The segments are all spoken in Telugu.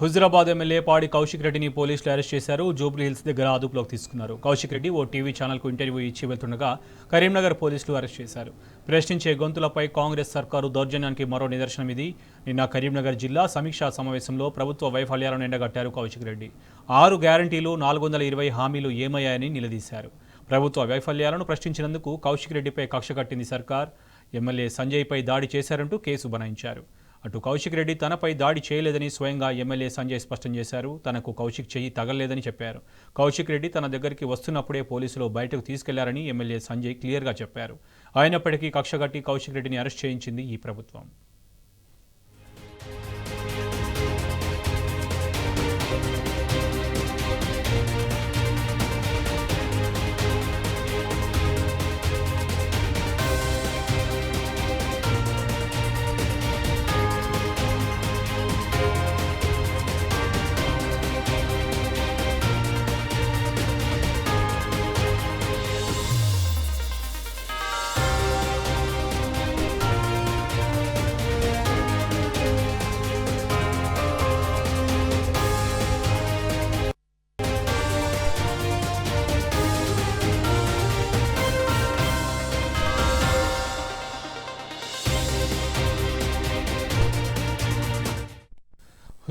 హుజురాబాద్ ఎమ్మెల్యే పాడి కౌశిక్ రెడ్డిని పోలీసులు అరెస్ట్ చేశారు. జూబ్లీ హిల్స్ దగ్గర అదుపులోకి తీసుకున్నారు. కౌశిక్ రెడ్డి ఓ టీవీ ఛానల్కు ఇంటర్వ్యూ ఇచ్చి వెళ్తుండగా కరీంనగర్ పోలీసులు అరెస్ట్ చేశారు. ప్రశ్నించే గొంతులపై కాంగ్రెస్ సర్కారు దౌర్జన్యానికి మరో నిదర్శనం ఇది. నిన్న కరీంనగర్ జిల్లా సమీక్షా సమావేశంలో ప్రభుత్వ వైఫల్యాలను ఎండగట్టారు కౌశిక్ రెడ్డి. 6 గ్యారంటీలు 420 హామీలు ఏమయ్యాయని నిలదీశారు. ప్రభుత్వ వైఫల్యాలను ప్రశ్నించినందుకు కౌశిక్ రెడ్డిపై కక్ష కట్టింది సర్కార్. ఎమ్మెల్యే సంజయ్పై దాడి చేశారంటూ కేసు బనాయించారు. అటు కౌశిక్ రెడ్డి తనపై దాడి చేయలేదని స్వయంగా ఎమ్మెల్యే సంజయ్ స్పష్టం చేశారు. తనకు కౌశిక్ చెయ్యి తగలలేదని చెప్పారు. కౌశిక్ రెడ్డి తన దగ్గరికి వస్తున్నప్పుడే పోలీసులు బయటకు తీసుకెళ్లారని ఎమ్మెల్యే సంజయ్ క్లియర్గా చెప్పారు. అయినప్పటికీ కక్షగట్టి కౌశిక్ రెడ్డిని అరెస్ట్ చేయించింది ఈ ప్రభుత్వం.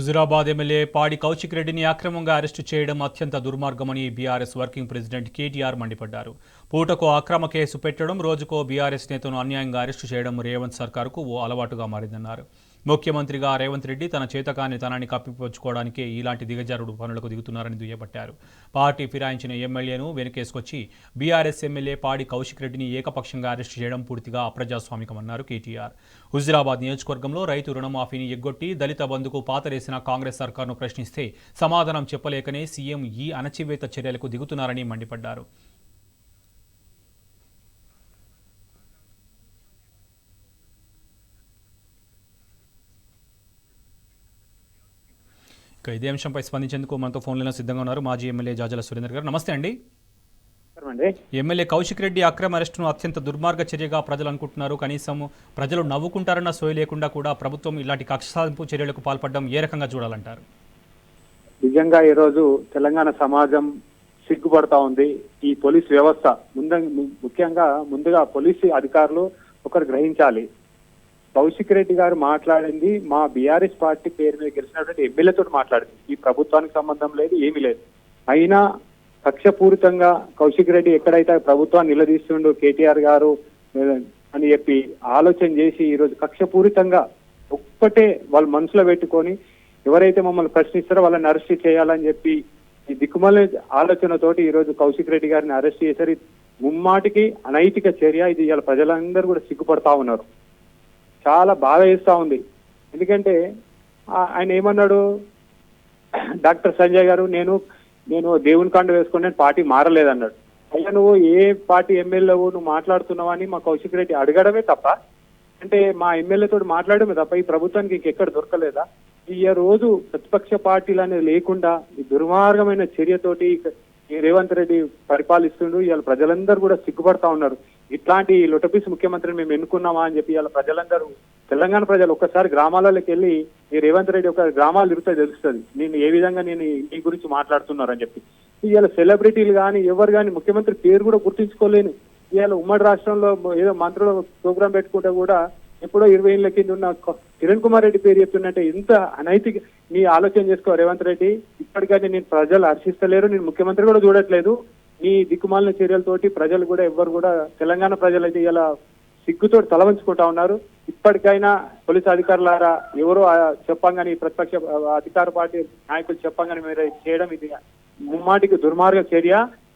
హుజురాబాద్ ఎమ్మెల్యే పాడి కౌశిక్ రెడ్డిని అక్రమంగా అరెస్టు చేయడం అత్యంత దుర్మార్గమని బీఆర్ఎస్ వర్కింగ్ ప్రెసిడెంట్ కేటీఆర్ మండిపడ్డారు. పూటకో అక్రమ కేసు పెట్టడం, రోజుకో బీఆర్ఎస్ నేతను అన్యాయంగా అరెస్టు చేయడం రేవంత్ సర్కారుకు ఓ అలవాటుగా మారిందన్నారు. ముఖ్యమంత్రిగా రేవంత్ రెడ్డి తన చేతకాని తనాన్ని కప్పిపుచ్చుకోవడానికే ఇలాంటి దిగజారుడు పనులకు దిగుతున్నారని దుయ్యబట్టారు. పార్టీ ఫిరాయించిన ఎమ్మెల్యేను వెనకేసుకొచ్చి బీఆర్ఎస్ ఎమ్మెల్యే పాడి కౌశిక్ రెడ్డిని ఏకపక్షంగా అరెస్టు చేయడం పూర్తిగా అప్రజాస్వామికమన్నారు కేటీఆర్. హుజురాబాద్ నియోజకవర్గంలో రైతు రుణమాఫీని ఎగ్గొట్టి దళిత బంధుకు పాతరేసిన కాంగ్రెస్ సర్కారును ప్రశ్నిస్తే సమాధానం చెప్పలేకనే సీఎం ఈ అణచివేత చర్యలకు దిగుతున్నారని మండిపడ్డారు. ఇక ఇదే అంశంపై స్పందించేందుకు మనతో ఫోన్లో సిద్ధంగా ఉన్నారు మాజీ ఎమ్మెల్యే జాజల సురేందర్ గారు. నమస్తే అండి. ఎమ్మెల్యే కౌశిక్ రెడ్డి అక్రమ అరెస్టును అత్యంత దుర్మార్గ చర్యగా ప్రజలు అనుకుంటున్నారు. కనీసం ప్రజలు నవ్వుకుంటారన్న సోయి లేకుండా కూడా ప్రభుత్వం ఇలాంటి కక్ష సాధింపు చర్యలకు పాల్పడడం ఏ రకంగా చూడాలంటారు? నిజంగా ఈరోజు తెలంగాణ సమాజం సిగ్గుపడతా ఉంది. ఈ పోలీస్ వ్యవస్థ ముఖ్యంగా ముందుగా పోలీసు అధికారులు ఒకరు గ్రహించాలి. కౌశిక్ రెడ్డి గారు మాట్లాడింది మా బీఆర్ఎస్ పార్టీ పేరు మీద గెలిచినటువంటి ఎమ్మెల్యేతో మాట్లాడింది. ఈ ప్రభుత్వానికి సంబంధం లేదు, ఏమీ లేదు. అయినా కక్షపూరితంగా కౌశిక్ రెడ్డి ఎక్కడైతే ప్రభుత్వాన్ని నిలదీస్తుండో కేటీఆర్ గారు అని చెప్పి ఆలోచన చేసి ఈరోజు కక్షపూరితంగా ఒక్కటే వాళ్ళ మనసులో పెట్టుకొని ఎవరైతే మమ్మల్ని ప్రశ్నిస్తారో వాళ్ళని అరెస్ట్ చేయాలని చెప్పి ఈ దిక్కుమాల ఆలోచనతోటి ఈరోజు కౌశిక్ రెడ్డి గారిని అరెస్ట్ చేశారు. ముమ్మాటికి అనైతిక చర్య. ఇది ఇవాళ ప్రజలందరూ కూడా సిగ్గుపడతా ఉన్నారు. చాలా బాధ వేస్తా ఉంది. ఎందుకంటే ఆయన ఏమన్నాడు, డాక్టర్ సంజయ్ గారు నేను దేవుని కాండ వేసుకుని నేను పార్టీ మారలేదన్నాడు. అయ్యా నువ్వు ఏ పార్టీ ఎమ్మెల్యేవు, నువ్వు మాట్లాడుతున్నావు అని మా కౌశిక్ రెడ్డి అడగడమే తప్ప, అంటే మా ఎమ్మెల్యేతో మాట్లాడమే తప్ప ఈ ప్రభుత్వానికి ఇంకెక్కడ దొరకలేదా? ఈ రోజు ప్రతిపక్ష పార్టీలు అనేది లేకుండా ఈ దుర్మార్గమైన చర్యతోటి రేవంత్ రెడ్డి పరిపాలిస్తుండు. ఇవాళ ప్రజలందరూ కూడా సిగ్గుపడతా ఉన్నారు. ఇట్లాంటి లొటపీస్ ముఖ్యమంత్రిని మేము ఎన్నుకున్నామా అని చెప్పి ఇవాళ ప్రజలందరూ, తెలంగాణ ప్రజలు ఒక్కసారి గ్రామాలలోకి వెళ్ళి ఈ రేవంత్ రెడ్డి ఒక గ్రామాలు తిరిగితే తెలుస్తుంది నేను ఏ విధంగా నేను ఈ గురించి మాట్లాడుతున్నారు అని చెప్పి. ఇవాళ సెలబ్రిటీలు కానీ ఎవరు కానీ ముఖ్యమంత్రి పేరు కూడా గుర్తించుకోలేను. ఇవాళ ఉమ్మడి రాష్ట్రంలో ఏదో మంత్రుల ప్రోగ్రాం పెట్టుకుంటే కూడా ఎప్పుడో 20 ఏళ్ల కింద ఉన్న కిరణ్ కుమార్ రెడ్డి పేరు చెప్తున్నట్టే ఎంత అనైతిక నీ ఆలోచన చేసుకో రేవంత్ రెడ్డి. ఇప్పటికైనా నేను ప్రజలు హర్షిస్తలేరు, నేను ముఖ్యమంత్రి కూడా చూడట్లేదు. నీ దిక్కుమాలిన చర్యలతోటి ప్రజలు కూడా ఎవ్వరు కూడా తెలంగాణ ప్రజలు అయితే ఇలా సిగ్గుతో తలవంచుకుంటా ఉన్నారు. ఇప్పటికైనా పోలీసు అధికారులారా ఎవరో చెప్పంగానే ప్రతిపక్ష అధికార పార్టీ నాయకులు చెప్పంగానే మీరు చేయడం ఇది ముమ్మాటికి దుర్మార్గ చర్య.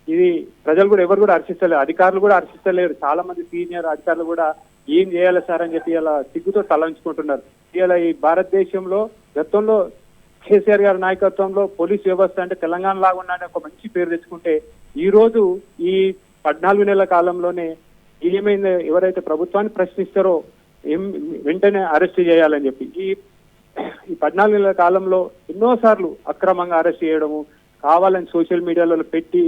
ఇది ప్రజలు కూడా ఎవరు కూడా హర్షిస్తలేరు, అధికారులు కూడా హర్షిస్తలేరు. చాలా మంది సీనియర్ అధికారులు కూడా ఏం చేయాలి సార్ అని చెప్పి ఇలా సిగ్గుతో తలవంచుకుంటున్నారు. ఇలా ఈ భారతదేశంలో గతంలో కేసీఆర్ గారి నాయకత్వంలో పోలీస్ వ్యవస్థ అంటే తెలంగాణ లాగా ఒక మంచి పేరు తెచ్చుకుంటే ఈ రోజు ఈ 14 నెలల కాలంలోనే ఏమైంది, ఎవరైతే ప్రభుత్వాన్ని ప్రశ్నిస్తారో వెంటనే అరెస్ట్ చేయాలని చెప్పి ఈ 14 నెలల కాలంలో ఎన్నోసార్లు అక్రమంగా అరెస్ట్ చేయడము, కావాలని సోషల్ మీడియాలో పెట్టి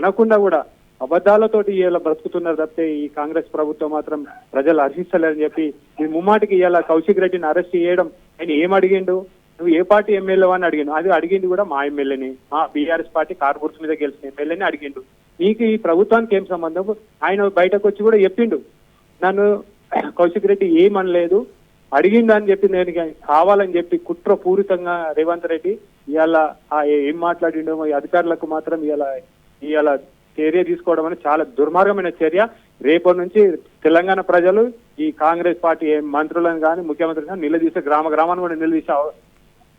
అనకుండా కూడా అబద్ధాలతోటి ఇలా బ్రతుకుతున్నారు తప్పితే ఈ కాంగ్రెస్ ప్రభుత్వం మాత్రం ప్రజలు హర్షిస్తలేరని చెప్పి ఈ ముమ్మాటికి ఇలా కౌశిక్ రెడ్డిని అరెస్ట్ చేయడం ఆయన ఏం అడిగిండు, నువ్వు ఏ పార్టీ ఎమ్మెల్యే అని అడిగాను. అది అడిగింది కూడా మా ఎమ్మెల్యేని, మా బీఆర్ఎస్ పార్టీ కార్పొరేషన్ మీద గెలిచిన ఎమ్మెల్యేని అడిగిండు. నీకు ఈ ప్రభుత్వానికి ఏం సంబంధం? ఆయన బయటకు వచ్చి కూడా చెప్పిండు, నన్ను కౌశిక్ రెడ్డి ఏమనలేదు, అడిగిండు అని చెప్పి నేను కావాలని చెప్పి కుట్రపూరితంగా రేవంత్ రెడ్డి ఇవాళ ఏం మాట్లాడిండో ఈ అధికారులకు మాత్రం ఇవాళ చర్య తీసుకోవడం అనేది చాలా దుర్మార్గమైన చర్య. రేపటి నుంచి తెలంగాణ ప్రజలు ఈ కాంగ్రెస్ పార్టీ మంత్రులను కానీ ముఖ్యమంత్రిని కానీ నిలదీసే గ్రామాన్ని కూడా నిలదీసే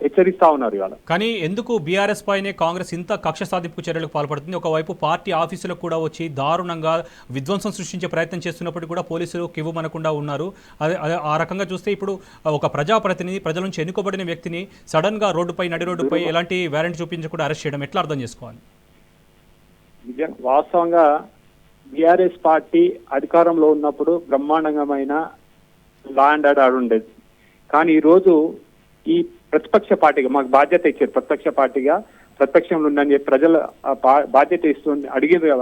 హెచ్చరిస్తా ఉన్నారు ఇవాళ. కానీ ఎందుకు బీఆర్ఎస్ పైనే కాంగ్రెస్ ఇంత కక్ష సాధింపు చర్యలకు పాల్పడుతుంది? ఒకవైపు పార్టీ ఆఫీసులకు కూడా వచ్చి దారుణంగా విధ్వంసం సృష్టించే ప్రయత్నం చేస్తున్నప్పటికీ కూడా పోలీసులు కివ్వమనకుండా ఉన్నారు. అదే ఆ రకంగా చూస్తే ఇప్పుడు ఒక ప్రజాప్రతినిధి, ప్రజల నుంచి ఎన్నుకోబడిన వ్యక్తిని సడన్ గా నడి రోడ్డుపై ఎలాంటి వారెంట్ చూపించకుండా అరెస్ట్ చేయడం ఎట్లా అర్థం చేసుకోవాలి? వాస్తవంగా బీఆర్ఎస్ పార్టీ అధికారంలో ఉన్నప్పుడు బ్రహ్మాండంగమైన లా అండ్ ఆర్డర్ ఉండేది. కానీ ఈ రోజు ఈ ప్రతిపక్ష పార్టీగా మాకు బాధ్యత ఇచ్చారు, ప్రతిపక్ష పార్టీగా ప్రతిపక్షంలో ఉండని చెప్పి ప్రజలు బాధ్యత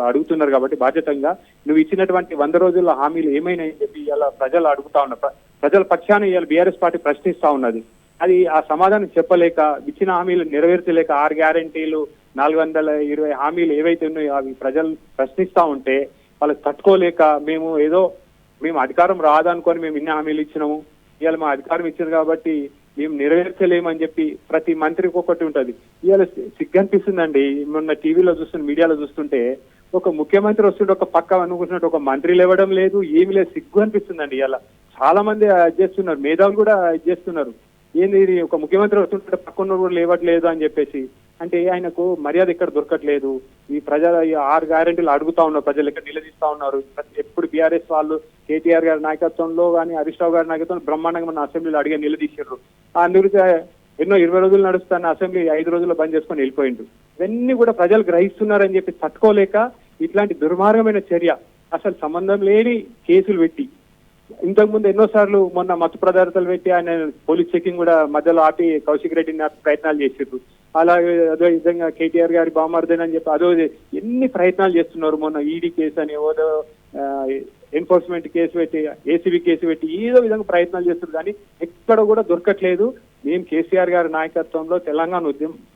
అడుగుతున్నారు కాబట్టి బాధ్యతంగా నువ్వు ఇచ్చినటువంటి 100 రోజుల హామీలు ఏమైనా అని చెప్పి ఇలా ప్రజలు అడుగుతా ఉన్నారు. ప్రజల పక్షాన ఇవాళ బీఆర్ఎస్ పార్టీ ప్రశ్నిస్తా ఉన్నది. అది ఆ సమాధానం చెప్పలేక, ఇచ్చిన హామీలు నెరవేర్చలేక 6 గ్యారంటీలు 420 హామీలు ఏవైతే ఉన్నాయో అవి ప్రజలు ప్రశ్నిస్తా ఉంటే వాళ్ళకి తట్టుకోలేక మేము అధికారం రాదనుకొని మేము ఇన్ని హామీలు ఇచ్చినాము, ఇవాళ మా అధికారం ఇచ్చారు కాబట్టి మేము నెరవేర్చలేమని చెప్పి ప్రతి మంత్రికి ఒకటి ఉంటది. ఇవాళ సిగ్గు అనిపిస్తుందండి. మొన్న టీవీలో మీడియాలో చూస్తుంటే ఒక ముఖ్యమంత్రి వస్తుంటే ఒక పక్క అనుకుంటున్నట్టు ఒక మంత్రి లేవడం లేదు, ఏమి లేదు, సిగ్గు అనిపిస్తుందండి. ఇవాళ చాలా మంది చేస్తున్నారు, మేధావులు కూడా చేస్తున్నారు. ఏంది ఇది, ఒక ముఖ్యమంత్రి వస్తుంటే పక్కన కూడా లేవట్లేదు అని చెప్పేసి. అంటే ఆయనకు మర్యాద ఇక్కడ దొరకట్లేదు. ఈ ప్రజల 6 గ్యారెంటీలు అడుగుతా ఉన్నారు, ప్రజలు ఇక్కడ నిలదీస్తా ఉన్నారు. ఎప్పుడు బీఆర్ఎస్ వాళ్ళు కేటీఆర్ గారి నాయకత్వంలో కానీ హరీష్ రావు గారి నాయకత్వంలో బ్రహ్మాండంగా మన అసెంబ్లీలో అడిగి నిలదీశారు. అందుకు ఎన్నో 20 రోజులు నడుస్తున్న అసెంబ్లీ 5 రోజుల్లో బంద్ చేసుకొని వెళ్ళిపోయిండు. ఇవన్నీ కూడా ప్రజలు గ్రహిస్తున్నారని చెప్పి తట్టుకోలేక ఇట్లాంటి దుర్మార్గమైన చర్య, అసలు సంబంధం లేని కేసులు పెట్టి, ఇంతకుముందు ఎన్నోసార్లు మొన్న మత్తు పదార్థాలు పెట్టి ఆయన పోలీస్ చెకింగ్ కూడా మధ్యలో ఆపి కౌశిక్ రెడ్డిని ప్రయత్నాలు చేసారు. అలాగే అదే విధంగా కేటీఆర్ గారి బామర్దేనని చెప్పి అదో ఎన్ని ప్రయత్నాలు చేస్తున్నారు. మొన్న ఈడీ కేసు అని ఏదో ఎన్ఫోర్స్మెంట్ కేసు పెట్టి, ఏసీబీ కేసు పెట్టి ఏదో విధంగా ప్రయత్నాలు చేస్తున్నారు. కానీ ఎక్కడ కూడా దొరకట్లేదు. మేము కేసీఆర్ గారి నాయకత్వంలో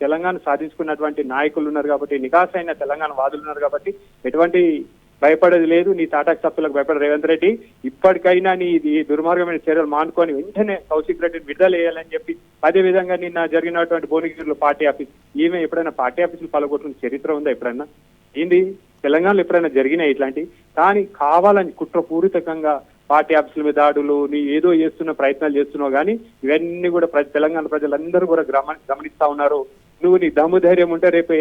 తెలంగాణ సాధించుకున్నటువంటి నాయకులు ఉన్నారు కాబట్టి, నికాసైన తెలంగాణ వాదులు ఉన్నారు కాబట్టి ఎటువంటి భయపడేది లేదు. నీ తాటాకు తప్పులకు భయపడ రేవంత్ రెడ్డి, ఇప్పటికైనా నీ దుర్మార్గమైన చర్యలు మానుకొని వెంటనే కౌశిక్ రెడ్డిని విడుదల చేయాలని చెప్పి, అదే విధంగా నిన్న జరిగినటువంటి భువనగిరిలో పార్టీ ఆఫీస్, ఈమె ఎప్పుడైనా పార్టీ ఆఫీసులు పలగొట్టుకున్న చరిత్ర ఉందా? ఎప్పుడైనా ఏంది తెలంగాణలో ఎప్పుడైనా జరిగినాయి ఇట్లాంటి? కానీ కావాలని కుట్రపూరితంగా పార్టీ ఆఫీసుల మీద దాడులు, నీ ఏదో చేస్తున్న ప్రయత్నాలు చేస్తున్నావు. కానీ ఇవన్నీ కూడా తెలంగాణ ప్రజలందరూ కూడా గమనిస్తా ఉన్నారు. నువ్వు నీ దమ్ము ధైర్యం ఉంటే రేపు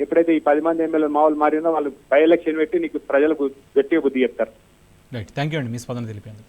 ఎప్పుడైతే ఈ 10 మంది ఎమ్మెల్యేలు మామూలు మారినో వాళ్ళు బై ఎలక్షన్ పెట్టి నీకు ప్రజలకు గట్టిగా బుద్ధి చెప్తారు. రైట్, థ్యాంక్ యూ అండి మీ స్పందన తెలిపేందుకు.